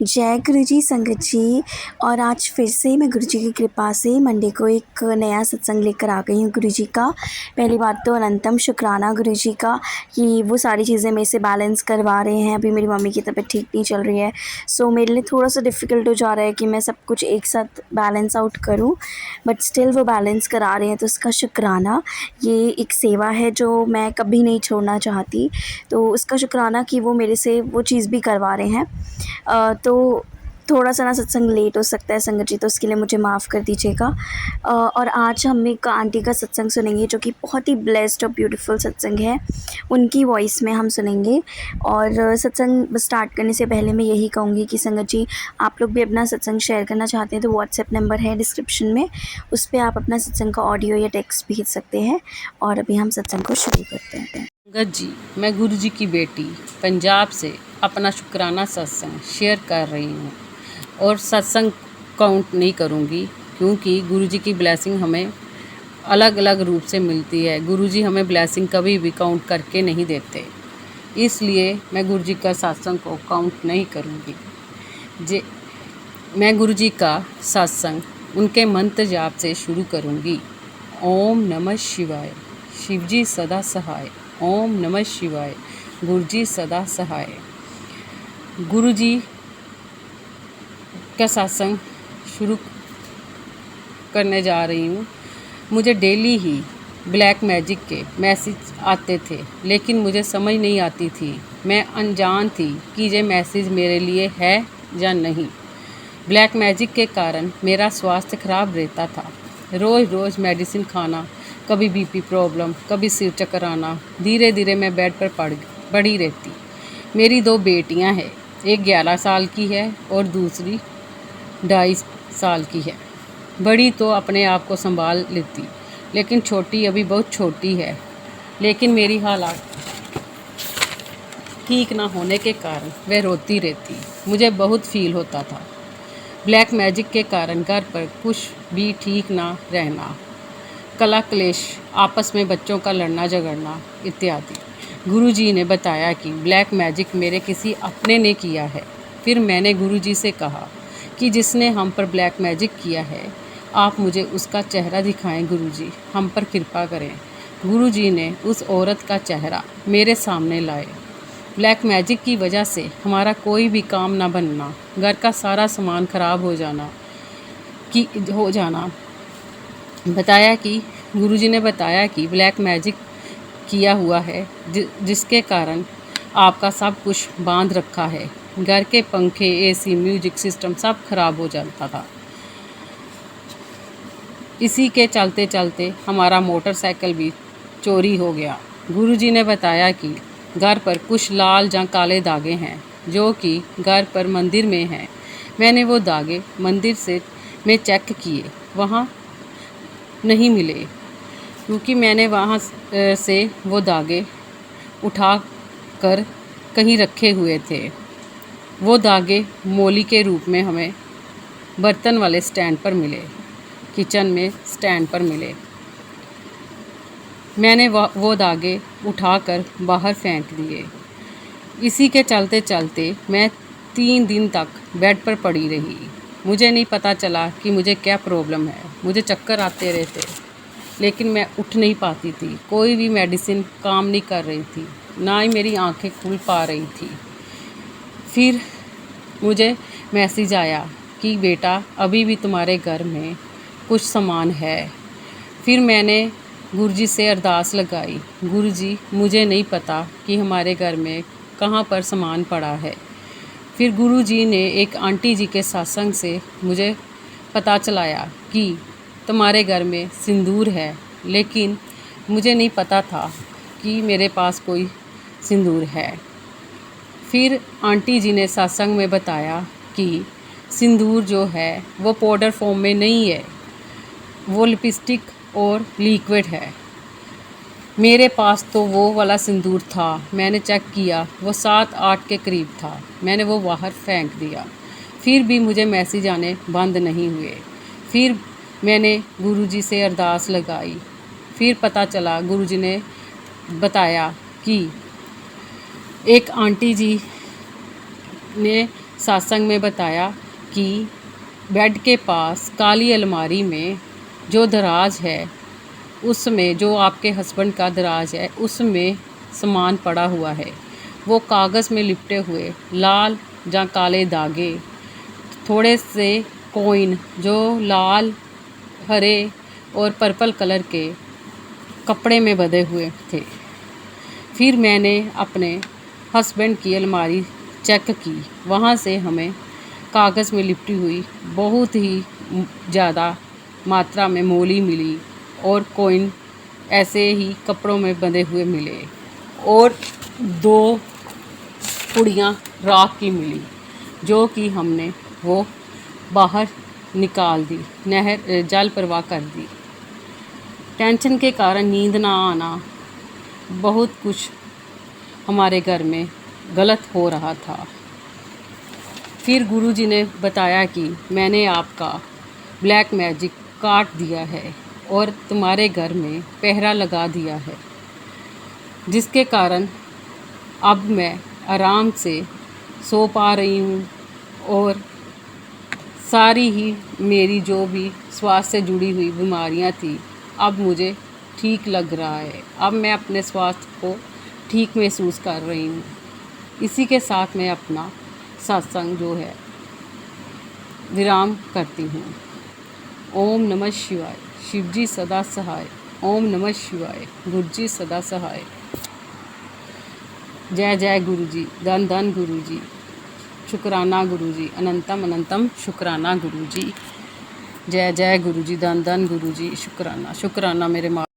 जय गुरु जी संगत जी। और आज फिर से मैं गुरु जी की कृपा से मंडे को एक नया सत्संग लेकर आ गई हूँ गुरु जी का। पहली बात तो अनंतम शुक्राना गुरु जी का कि वो सारी चीज़ें मेरे से बैलेंस करवा रहे हैं। अभी मेरी मम्मी की तबीयत ठीक नहीं चल रही है, सो मेरे लिए थोड़ा सा डिफ़िकल्ट हो जा रहा है कि मैं सब कुछ एक साथ बैलेंस आउट करूँ, बट स्टिल वो बैलेंस करा रहे हैं, तो उसका शुक्राना। ये एक सेवा है जो मैं कभी नहीं छोड़ना चाहती, तो उसका शुक्राना कि वो मेरे से वो चीज़ भी करवा रहे हैं। तो थोड़ा-सा ना सत्संग लेट हो सकता है संगत जी, तो उसके लिए मुझे माफ़ कर दीजिएगा। और आज हम एक आंटी का सत्संग सुनेंगे जो कि बहुत ही ब्लेस्ड और ब्यूटीफुल सत्संग है, उनकी वॉइस में हम सुनेंगे। और सत्संग स्टार्ट करने से पहले मैं यही कहूँगी कि संगत जी, आप लोग भी अपना सत्संग शेयर करना चाहते हैं तो व्हाट्सएप नंबर है डिस्क्रिप्शन में, उस पे आप अपना सत्संग का ऑडियो या टेक्स्ट भेज सकते हैं। और अभी हम सत्संग को शुरू करते हैं। संगत जी, मैं गुरु जी की बेटी पंजाब से अपना शुक्राना सत्संग शेयर कर रही हूँ और सत्संग काउंट नहीं करूँगी, क्योंकि गुरु जी की ब्लेसिंग हमें अलग अलग रूप से मिलती है। गुरु जी हमें ब्लेसिंग कभी भी काउंट करके नहीं देते, इसलिए मैं गुरु जी का सत्संग को काउंट नहीं करूँगी। मैं गुरु जी का सत्संग उनके मंत्र जाप से शुरू करूँगी। ओम नमः शिवाय, शिव जी सदा सहाय। ओम नमः शिवाय, गुरु जी सदा सहाय। गुरु जी का सत्संग शुरू करने जा रही हूँ। मुझे डेली ही ब्लैक मैजिक के मैसेज आते थे, लेकिन मुझे समझ नहीं आती थी, मैं अनजान थी कि ये मैसेज मेरे लिए है या नहीं। ब्लैक मैजिक के कारण मेरा स्वास्थ्य खराब रहता था। रोज़ रोज़ मेडिसिन खाना, कभी बीपी प्रॉब्लम, कभी सिर चक्कर आना। धीरे धीरे मैं बेड पर पड़ी रहती। मेरी 2 बेटियां हैं, एक 11 साल की है और दूसरी 2.5 साल की है। बड़ी तो अपने आप को संभाल लेती, लेकिन छोटी अभी बहुत छोटी है। लेकिन मेरी हालात ठीक ना होने के कारण वह रोती रहती। मुझे बहुत फील होता था। ब्लैक मैजिक के कारण घर पर कुछ भी ठीक ना रहना, कला क्लेश, आपस में बच्चों का लड़ना झगड़ना इत्यादि। गुरुजी ने बताया कि ब्लैक मैजिक मेरे किसी अपने ने किया है। फिर मैंने गुरुजी से कहा कि जिसने हम पर ब्लैक मैजिक किया है, आप मुझे उसका चेहरा दिखाएं गुरुजी, हम पर कृपा करें। गुरुजी ने उस औरत का चेहरा मेरे सामने लाए। ब्लैक मैजिक की वजह से हमारा कोई भी काम ना बनना, घर का सारा सामान खराब हो जाना बताया कि गुरुजी ने बताया कि ब्लैक मैजिक किया हुआ है, जिसके कारण आपका सब कुछ बांध रखा है। घर के पंखे, एसी, म्यूजिक सिस्टम सब खराब हो जाता था। इसी के चलते चलते हमारा मोटरसाइकिल भी चोरी हो गया। गुरुजी ने बताया कि घर पर कुछ लाल या काले दागे हैं, जो कि घर पर मंदिर में हैं। मैंने वो दागे मंदिर में चेक किए, वहाँ नहीं मिले, क्योंकि मैंने वहाँ से वो दागे उठा कर कहीं रखे हुए थे। वो दागे मोली के रूप में हमें बर्तन वाले स्टैंड पर मिले, किचन में स्टैंड पर मिले। मैंने वो दागे उठाकर बाहर फेंक दिए। इसी के चलते चलते मैं 3 दिन तक बेड पर पड़ी रही। मुझे नहीं पता चला कि मुझे क्या प्रॉब्लम है। मुझे चक्कर आते रहते, लेकिन मैं उठ नहीं पाती थी। कोई भी मेडिसिन काम नहीं कर रही थी, ना ही मेरी आंखें खुल पा रही थी। फिर मुझे मैसेज आया कि बेटा, अभी भी तुम्हारे घर में कुछ सामान है। फिर मैंने गुरुजी से अरदास लगाई, गुरुजी, मुझे नहीं पता कि हमारे घर में कहाँ पर सामान पड़ा है। फिर गुरुजी ने एक आंटी जी के सत्संग से मुझे पता चलाया कि तुम्हारे घर में सिंदूर है, लेकिन मुझे नहीं पता था कि मेरे पास कोई सिंदूर है। फिर आंटी जी ने सत्संग में बताया कि सिंदूर जो है वो पाउडर फॉर्म में नहीं है, वो लिपस्टिक और लिक्विड है। मेरे पास तो वो वाला सिंदूर था। मैंने चेक किया, वो 7-8 के करीब था। मैंने वो बाहर फेंक दिया। फिर भी मुझे मैसेज आने बंद नहीं हुए। फिर मैंने गुरुजी से अरदास लगाई। फिर पता चला, गुरुजी ने बताया कि एक आंटी जी ने सत्संग में बताया कि बेड के पास काली अलमारी में जो दराज है उसमें, जो आपके हस्बैंड का दराज है उसमें सामान पड़ा हुआ है। वो कागज़ में लिपटे हुए लाल या काले धागे, थोड़े से कॉइन जो लाल, हरे और पर्पल कलर के कपड़े में बंधे हुए थे। फिर मैंने अपने हस्बैंड की अलमारी चेक की, वहाँ से हमें कागज़ में लिपटी हुई बहुत ही ज़्यादा मात्रा में मोली मिली और कॉइन ऐसे ही कपड़ों में बंधे हुए मिले और 2 पुड़ियाँ राख की मिली, जो कि हमने वो बाहर निकाल दी, नहर जल प्रवाह कर दी। टेंशन के कारण नींद ना आना, बहुत कुछ हमारे घर में गलत हो रहा था। फिर गुरुजी ने बताया कि मैंने आपका ब्लैक मैजिक काट दिया है और तुम्हारे घर में पहरा लगा दिया है, जिसके कारण अब मैं आराम से सो पा रही हूँ और सारी ही मेरी जो भी स्वास्थ्य से जुड़ी हुई बीमारियाँ थी, अब मुझे ठीक लग रहा है। अब मैं अपने स्वास्थ्य को ठीक महसूस कर रही हूँ। इसी के साथ मैं अपना सत्संग जो है विराम करती हूँ। ओम नमः शिवाय। शिवजी सदा सहाय। ओम नमः शिवाय। गुरुजी सदा सहाय। जय जय गुरुजी, धन धन गुरुजी, शुक्राना गुरुजी, अनंतम अनंतम शुक्राना गुरुजी। जय जय गुरुजी, धन धन गुरुजी, शुक्राना शुक्राना मेरे माँ।